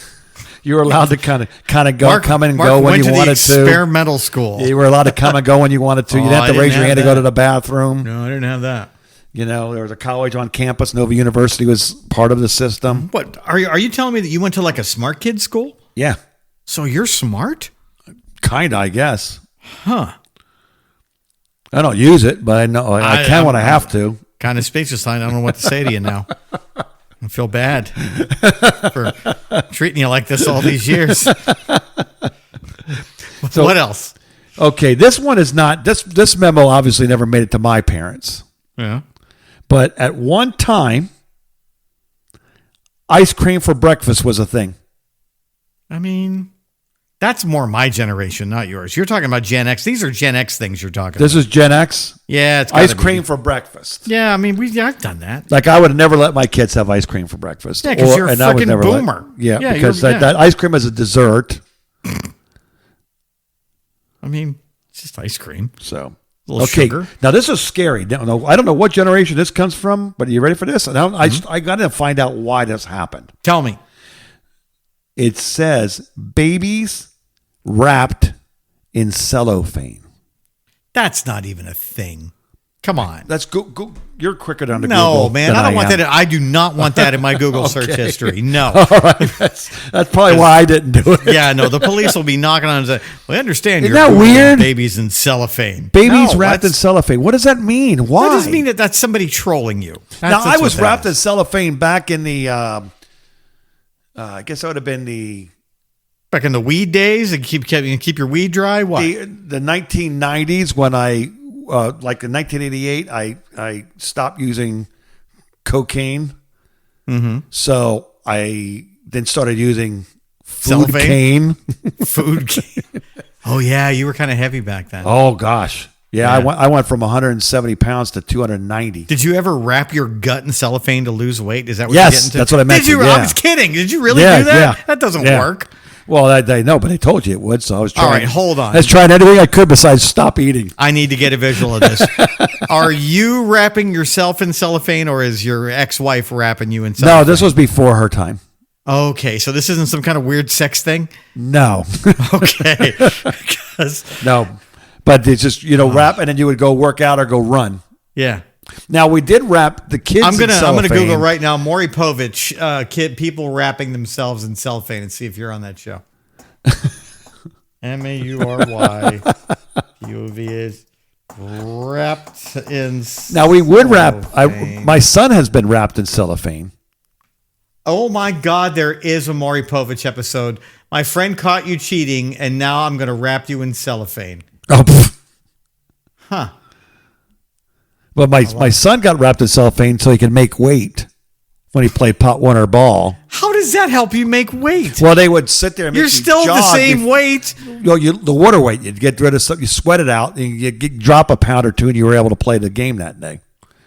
You were allowed to kind of go, come and go when you wanted to. Experimental school. You were allowed to come and go when you wanted to. You didn't have to raise your hand to go to the bathroom. No, I didn't have that. There was a college on campus. Nova University was part of the system. What are you telling me that you went to like a smart kid school? Yeah. So you're smart? Kinda, I guess. Huh. I don't use it, but I know I can when I have to. Kind of speechless. I don't know what to say to you now. I feel bad for treating you like this all these years. So, what else? Okay, this one is not this memo obviously never made it to my parents. Yeah. But at one time, ice cream for breakfast was a thing. I mean, that's more my generation, not yours. You're talking about Gen X. These are Gen X things you're talking about. This is Gen X? Yeah, it's ice cream for breakfast. Yeah, I mean, I've done that. Like I would have never let my kids have ice cream for breakfast. Yeah, because you're a freaking boomer. Because that ice cream is a dessert. I mean, it's just ice cream. So, a little sugar. Now this is scary. Now, I don't know what generation this comes from, but are you ready for this? I got to find out why this happened. Tell me. It says babies wrapped in cellophane. That's not even a thing. Come on. Let's go. You're quicker than Google. No, man. I don't want that. I do not want that in my Google search history. No. All right. That's probably why I didn't do it. Yeah, no. The police will be knocking on and saying, "Well, I understand Isn't you're that weird? Babies in cellophane. Babies wrapped in cellophane. What does that mean? Why? That doesn't mean that that's somebody trolling you. Now, I was wrapped in cellophane back in the, I guess that would have been back in the weed days and keep your weed dry. What? The 1990s when like in 1988, I stopped using cocaine. Mm-hmm. So I then started using food cane. Food cane. Oh yeah, you were kind of heavy back then. Oh gosh. Yeah, I went from 170 pounds to 290. Did you ever wrap your gut in cellophane to lose weight? Is that what you're getting to? That's what I meant. Did you? Yeah. I was kidding. Did you really do that? Yeah. That doesn't work. Well, I know, but they told you it would, so I was trying. All right, hold on. I was trying anything I could besides stop eating. I need to get a visual of this. Are you wrapping yourself in cellophane, or is your ex-wife wrapping you in cellophane? No, this was before her time. Okay, so this isn't some kind of weird sex thing? No. Okay. 'Cause- No. But it's just, wrap, and then you would go work out or go run. yeah. Now, we did wrap the kids I'm gonna in cellophane. Google right now Maury Povich, people wrapping themselves in cellophane, and see if you're on that show. Maury Povich is wrapped in. Now, we would wrap. cellophane. My son has been wrapped in cellophane. Oh my God, there is a Maury Povich episode. My friend caught you cheating, and now I'm going to wrap you in cellophane. Oh, pff. Huh. But my son got wrapped in cellophane so he could make weight when he played pot winner ball. How does that help you make weight? Well, they would sit there and make You're you still the jog same weight. the water weight. You'd get rid of something, you sweat it out, and you drop a pound or two, and you were able to play the game that day.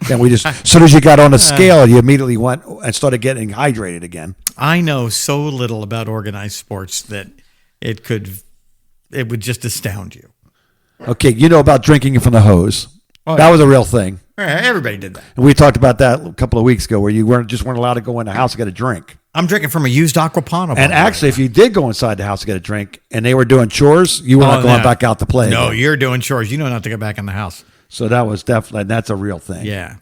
Then we just, as soon as you got on the scale, you immediately went and started getting hydrated again. I know so little about organized sports that it would just astound you. Okay, you know about drinking from the hose. Oh, that was a real thing. Everybody did that. And we talked about that a couple of weeks ago, where you weren't allowed to go in the house to get a drink. I'm drinking from a used Aquapana. And actually, if you did go inside the house to get a drink, and they were doing chores, you were not going back out to play. No, again. you're doing chores. You know not to get back in the house. So that was definitely, that's a real thing. Yeah.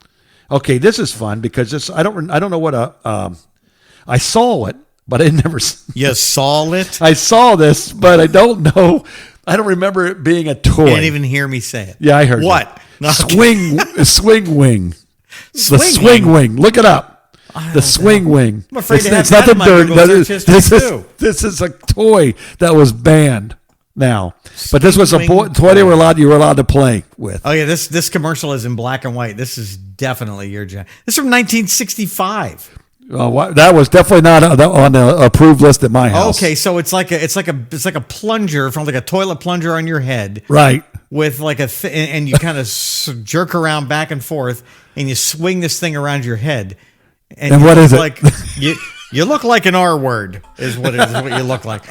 Okay, this is fun because this I don't know what I saw it, but I never. You saw it? I saw this, but I don't know. I don't remember it being a toy. You didn't even hear me say it. Yeah, I heard what? it. No, Swing wing. The Swing swing wing. Look it up. The swing wing. I'm afraid to have it's that nothing in my dirty. Google search history, too. This is a toy that was banned now. But this was a Swing toy you were allowed to play with. Oh yeah, this commercial is in black and white. This is definitely your gen. This is from 1965. That was definitely not on the approved list at my house. Okay, so it's like a plunger from like a toilet plunger on your head, Right. with like and you kind of jerk around back and forth, and you swing this thing around your head. And what is it? Like you look like an R word is what it is. What you look like.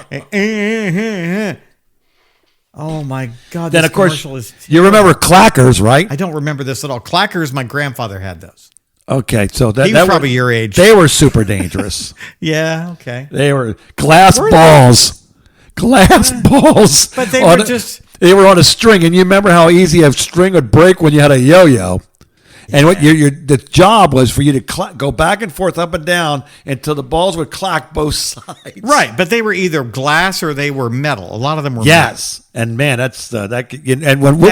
Oh my God! Then this of course commercial is you remember clackers, right? I don't remember this at all. Clackers, my grandfather had those. Okay, so He was probably your age. They were super dangerous. Yeah, okay. They were glass balls. Glass balls. But they on were just... They were on a string, and you remember how easy a string would break when you had a yo-yo. And what the job was for you to go back and forth, up and down, until the balls would clack both sides. Right, but they were either glass or they were metal. A lot of them were Yes, and man, that's that. And when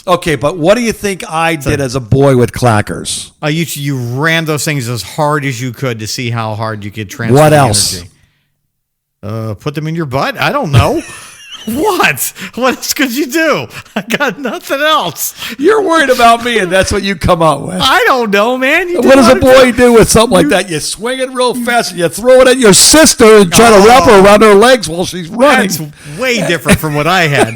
okay, but what do you think I did as a boy with clackers? You ran those things as hard as you could to see how hard you could transfer What the else? energy. Put them in your butt? I don't know. What else could you do? I got nothing else. You're worried about me, and that's what you come up with. I don't know, man. What does a boy do with something like that? You swing it real fast, and you throw it at your sister and try to wrap her around her legs while she's running. That's way different from what I had.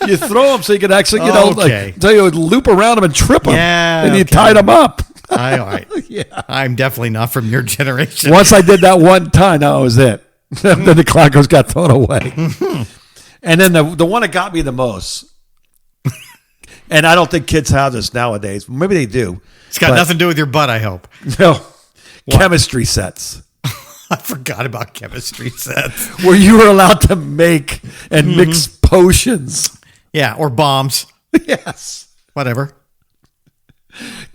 You throw them so you can actually, Okay. so you would loop around them and trip them. Yeah, And you okay. tied them up. I'm definitely not from your generation. Once I did that one time, that was it. Then the clackers got thrown away. And then the one that got me the most, and I don't think kids have this nowadays. Maybe they do. It's got nothing to do with your butt, I hope. No. Chemistry sets. I forgot about chemistry sets. Where you were allowed to make and mix potions. Yeah, or bombs. Yes. Whatever.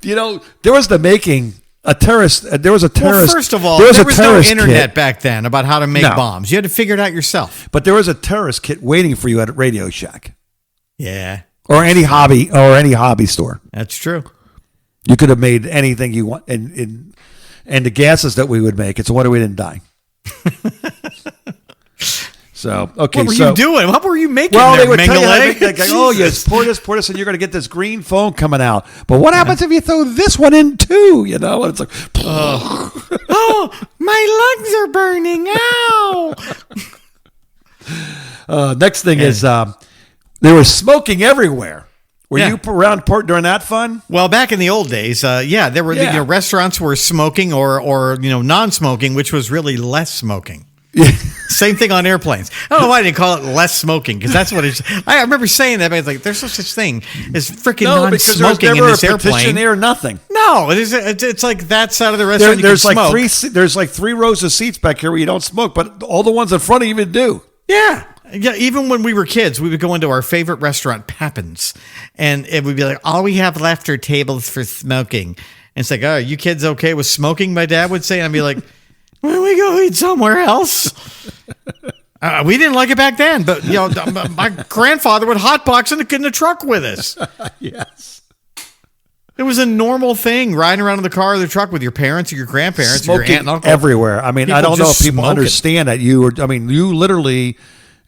There was the making a terrorist. There was a terrorist. Well, first of all, there was no internet back then about how to make bombs. You had to figure it out yourself. But there was a terrorist kit waiting for you at Radio Shack. Yeah. Or any hobby store. That's true. You could have made anything you want. And the gases that we would make, it's a wonder we didn't die. So, okay. What were you doing? What were you making Well, there, they would tell you, Mengele? yes, pour this, and you're going to get this green foam coming out. But what happens if you throw this one in too? And it's like, oh, my lungs are burning. Ow. Next thing is there was smoking everywhere. Were you around during that fun? Well, back in the old days, there were restaurants were smoking or non-smoking, which was really less smoking. Same thing on airplanes. I don't know why they call it less smoking, because that's what it's. I remember saying that, but it's like there's no such thing as freaking non-smoking in this airplane. Or nothing. No, it's like that side of the restaurant. There's you can like smoke. there's like 3 rows of seats back here where you don't smoke, but all the ones in front of you do. Yeah. Yeah, even when we were kids, we would go into our favorite restaurant, Pappin's, and it would be like, all we have left are tables for smoking. And it's like, oh, are you kids okay with smoking? My dad would say, and I'd be like, why don't we go eat somewhere else? We didn't like it back then, but my grandfather would hotbox in the truck with us. Yes. It was a normal thing, riding around in the car or the truck with your parents or your grandparents, Smoking or your aunt and uncle. everywhere. I mean, I don't know if people understand that you literally,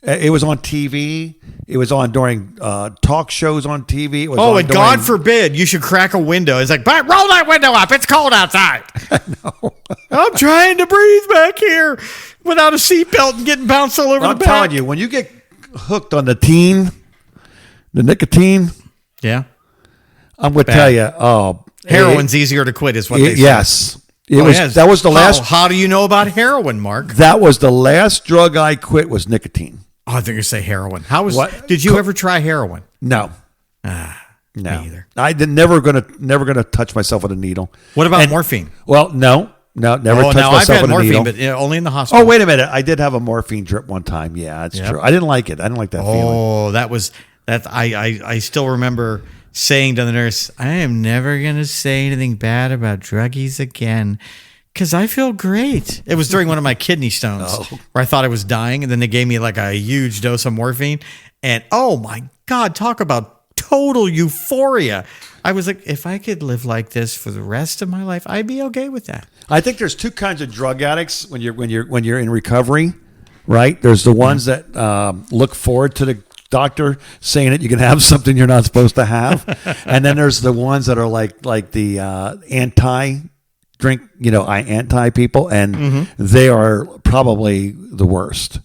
it was on TV. It was on during talk shows on TV. It was and God forbid you should crack a window. It's like, roll that window up. It's cold outside. No. I'm trying to breathe back here without a seatbelt and getting bounced all over the back. I'm telling you, when you get hooked on the nicotine, yeah, I'm going to tell you, heroin's easier to quit, is what they say. Yes. That was the last. How do you know about heroin, Mark? That was the last drug I quit was nicotine. Oh, I think you say heroin. Did you ever try heroin? No. No. Me either. I did never gonna touch myself with a needle. What about morphine? Well, no, never touched myself I've had with morphine, a needle. but only in the hospital. Oh, wait a minute. I did have a morphine drip one time. Yeah, that's true. I didn't like it. I didn't like that feeling. Oh, I still remember saying to the nurse, I am never going to say anything bad about druggies again because I feel great. It was during one of my kidney stones where I thought I was dying, and then they gave me like a huge dose of morphine. And oh my God, talk about total euphoria. I was like, if I could live like this for the rest of my life, I'd be okay with that. I think there's 2 kinds of drug addicts when you're in recovery, right? There's the ones that look forward to the doctor saying that you can have something you're not supposed to have, and then there's the ones that are like the anti-drink, anti people, and they are probably the worst.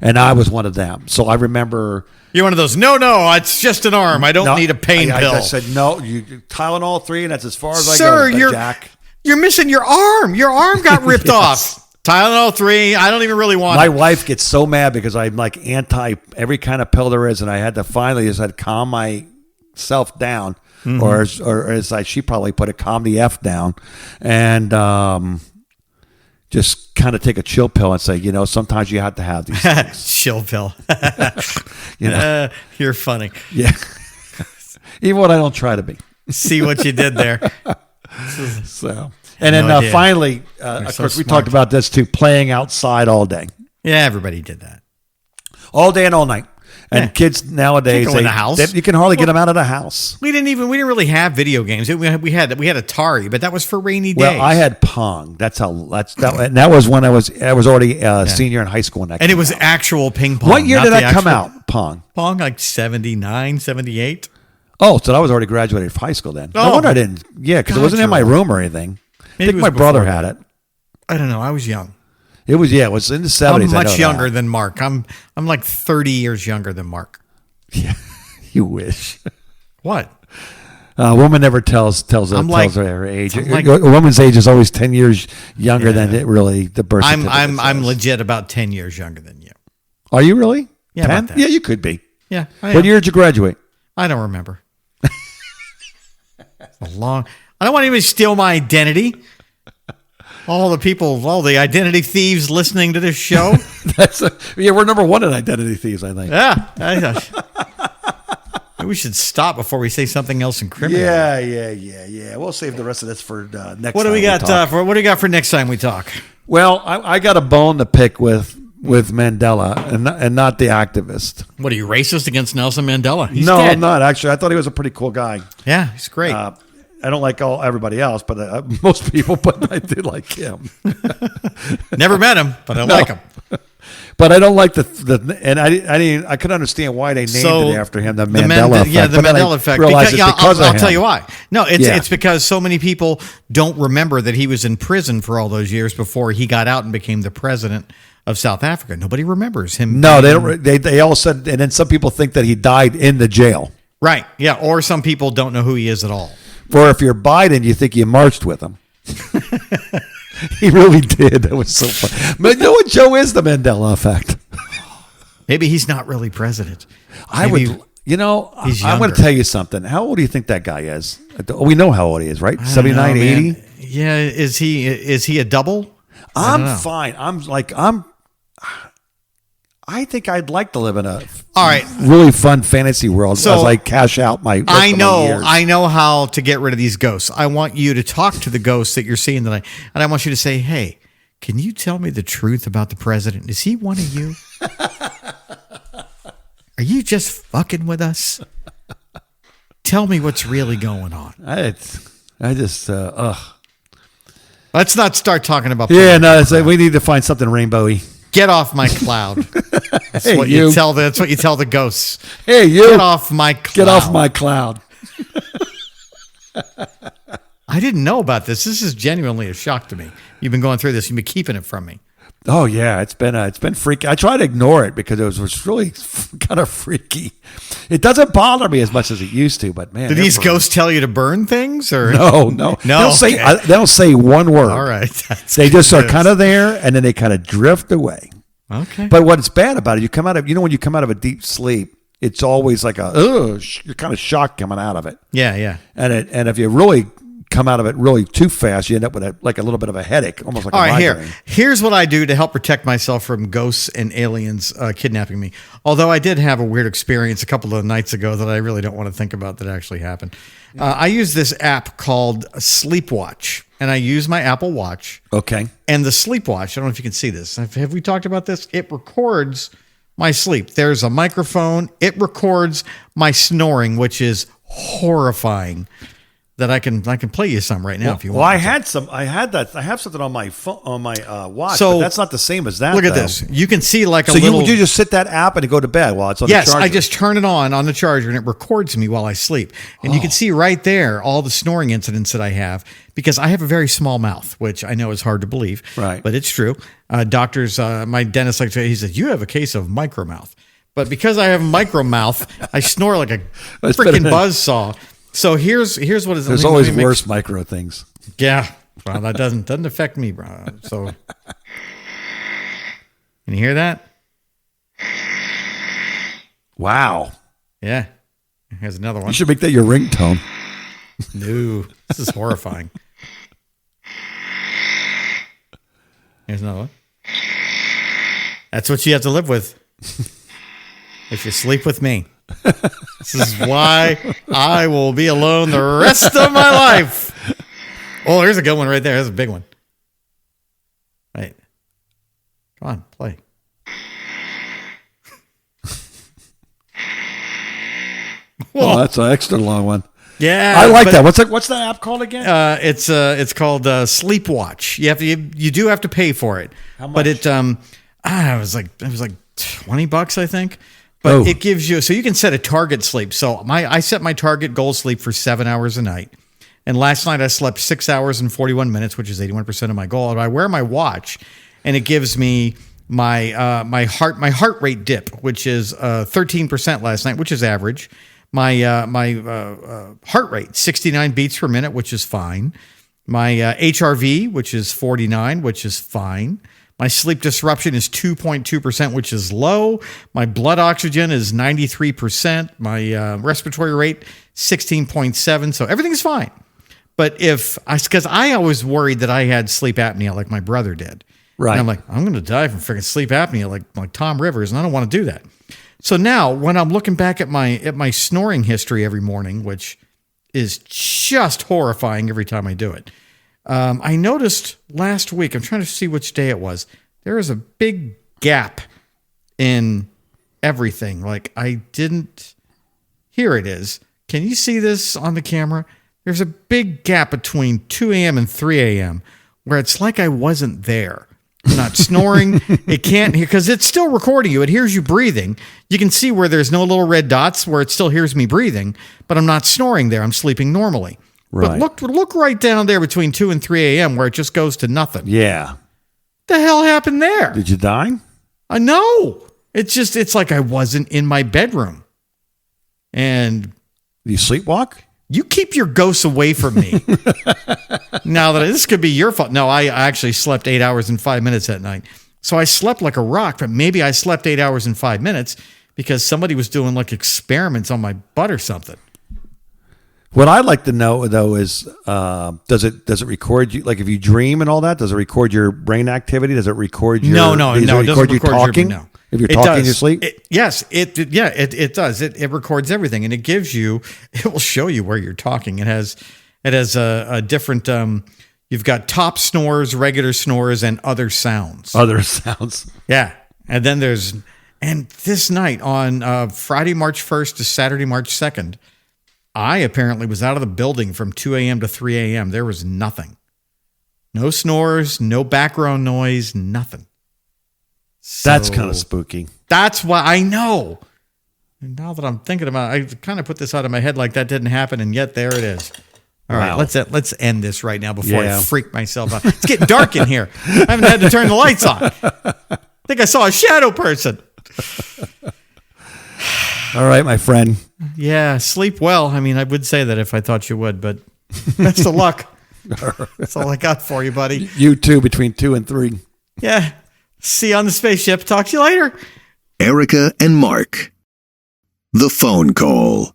And I was one of them. So I remember. You're one of those, no, it's just an arm. I don't need a pain pill. I said, no, you Tylenol 3, and that's as far as I go. Jack. You're missing your arm. Your arm got ripped off. Tylenol 3, I don't even really want My wife gets so mad because I'm like anti every kind of pill there is, and I had to finally just had to calm myself down, or as she probably put it, calm the F down, and just kind of take a chill pill and say, sometimes you have to have these things. Chill pill. You're funny. Yeah. Even when I don't try to be. See what you did there. So, and then finally, of course, we talked about this too, playing outside all day. Yeah, everybody did that. All day and all night. And kids nowadays, in the house. You can hardly get them out of the house. We didn't really have video games. We had Atari, but that was for rainy days. Well, I had Pong. That was when I was already a senior in high school. And it was actual ping pong. What year did that come out? Pong like 79, 78. Oh, so I was already graduated from high school then. No wonder I didn't. Yeah, because it wasn't in my room or anything. I think my brother had it. I don't know. I was young. It was in the 70s. I'm much younger than Mark. I'm like 30 years younger than Mark. Yeah, you wish. What? A woman never tells her age. A woman's age is always 10 years younger than it really the birth certificate I'm legit about 10 years younger than you. Are you really? Yeah, 10? about that. Yeah, you could be. Yeah. What year did you graduate? I don't remember. I don't want anybody to steal my identity. All the identity thieves listening to this show. We're number 1 in identity thieves, I think. Yeah. Maybe we should stop before we say something else incriminating. Yeah. We'll save the rest of this for next. What do we got? What do we got for next time we talk? Well, I got a bone to pick with Mandela and not the activist. What are you, racist against Nelson Mandela? He's no, dead. I'm not actually. I thought he was a pretty cool guy. Yeah, he's great. I don't like everybody else, but most people. But I do like him. Never met him, but I like him. But I don't like I could understand why they named it after him, the Mandela effect. Yeah, the Mandela effect. I'll tell you why. No, it's because so many people don't remember that he was in prison for all those years before he got out and became the president of South Africa. Nobody remembers him. No, they don't. They all said, and then some people think that he died in the jail. Right. Yeah. Or some people don't know who he is at all. Or if you're Biden, you think you marched with him. He really did. That was so fun. But you know what, Joe, is the Mandela effect. Maybe he's not really president. I Maybe would, you know, he's I'm going younger. to tell you something. How old do you think that guy is? We know how old he is, right? 79, 80? Yeah, is he a double? I don't know. I'm fine. I think I'd like to live in a All right. really fun fantasy world So, as I cash out my rest of my years. I know how to get rid of these ghosts. I want you to talk to the ghosts that you're seeing tonight, and I want you to say, "Hey, can you tell me the truth about the president? Is he one of you? Are you just fucking with us? Tell me what's really going on." I just, Let's not start talking about. Yeah, no, it's like we need to find something rainbowy. Get off my cloud. That's Hey, what you. you tell. That's what you tell the ghosts. Hey, you. Get off my cloud. Get off my cloud. I didn't know about this. This is genuinely a shock to me. You've been going through this. You've been keeping it from me. Oh yeah, it's been freaky. I try to ignore it because it was really kind of freaky. It doesn't bother me as much as it used to, but man, Did these ghosts tell you to burn things or No. They don't say one word. All right. They just are kind of there, and then they kind of drift away. Okay. But what's bad about it, when you come out of a deep sleep, it's always like you're kind of shocked coming out of it. Yeah. And if you really come out of it really too fast, you end up with a little bit of a headache, almost like All a right, migraine. here's what I do to help protect myself from ghosts and aliens kidnapping me. Although I did have a weird experience a couple of nights ago that I really don't want to think about that actually happened. I use this app called Sleepwatch, and I use my Apple Watch. Okay. And the Sleepwatch, I don't know if you can see this. Have we talked about this? It records my sleep. There's a microphone. It records my snoring, which is horrifying. That I can play you some right now if you want. Well, I have something on my phone, on my watch, So, but that's not the same as that. Look at though. this. You can see like a So little. you just sit that app and go to bed while it's on the Yes, charger? I just turn it on the charger and it records me while I sleep. And you can see right there all the snoring incidents that I have because I have a very small mouth, which I know is hard to believe, Right. but it's true. Doctors, my dentist, he said, you have a case of micromouth. But because I have micromouth, I snore like a freaking buzzsaw. So here's what is. There's always worse micro things. Yeah, well, that doesn't affect me, bro. So, can you hear that? Wow. Yeah. Here's another one. You should make that your ringtone. No, this is horrifying. Here's another one. That's what you have to live with if you sleep with me. This is why I will be alone the rest of my life. Oh, here's a good one right there. There's a big one. Right. Come on, play. Oh, that's an extra long one. Yeah, I like that. What's that app called again? It's called Sleepwatch. You do have to pay for it. How much? But it was like $20, I think. But it gives you, so you can set a target sleep. So I set my target goal sleep for 7 hours a night. And last night I slept 6 hours and 41 minutes, which is 81% of my goal. And I wear my watch, and it gives me my heart rate dip, which is 13% last night, which is average. My heart rate 69 beats per minute, which is fine. My HRV, which is 49, which is fine. My sleep disruption is 2.2%, which is low. My blood oxygen is 93%. My respiratory rate 16.7. So everything's fine. But because I always worried that I had sleep apnea like my brother did. Right. And I'm like, I'm going to die from freaking sleep apnea like Tom Rivers, and I don't want to do that. So now when I'm looking back at my snoring history every morning, which is just horrifying every time I do it, I noticed last week, I'm trying to see which day it was, there is a big gap in everything. Like here it is. Can you see this on the camera? There's a big gap between 2 a.m. and 3 a.m. where it's like I wasn't there. I'm not snoring. It can't hear because it's still recording you. It hears you breathing. You can see where there's no little red dots where it still hears me breathing, but I'm not snoring there. I'm sleeping normally. Right. But look right down there between 2 and 3 a.m. where it just goes to nothing. Yeah. The hell happened there? Did you die? No. It's like I wasn't in my bedroom. And Do you sleepwalk? You keep your ghosts away from me. Now that this could be your fault. No, I actually slept 8 hours and 5 minutes that night. So I slept like a rock, but maybe I slept 8 hours and 5 minutes because somebody was doing like experiments on my butt or something. What I'd like to know though is, does it record you? Like if you dream and all that, does it record your brain activity? Does it record your No, it doesn't record you talking? no. If you're It talking does. in your sleep? It does. It records everything, and it will show you where you're talking. It has a different. You've got top snores, regular snores, and other sounds. Other sounds. Yeah, and then and this night on Friday, March 1st to Saturday, March 2nd, I apparently was out of the building from 2 a.m. to 3 a.m. There was nothing. No snores, no background noise, nothing. That's So kind of spooky. That's why I know. And now that I'm thinking about it, I kind of put this out of my head like that didn't happen, and yet there it is. All right, Wow. let's end this right now before Yeah. I freak myself out. It's getting dark in here. I haven't had to turn the lights on. I think I saw a shadow person. All right, my friend. Yeah, sleep well. I mean, I would say that if I thought you would, but best of luck. That's all I got for you, buddy. You too, between 2 and 3. Yeah. See you on the spaceship. Talk to you later. Erica and Mark. The phone call.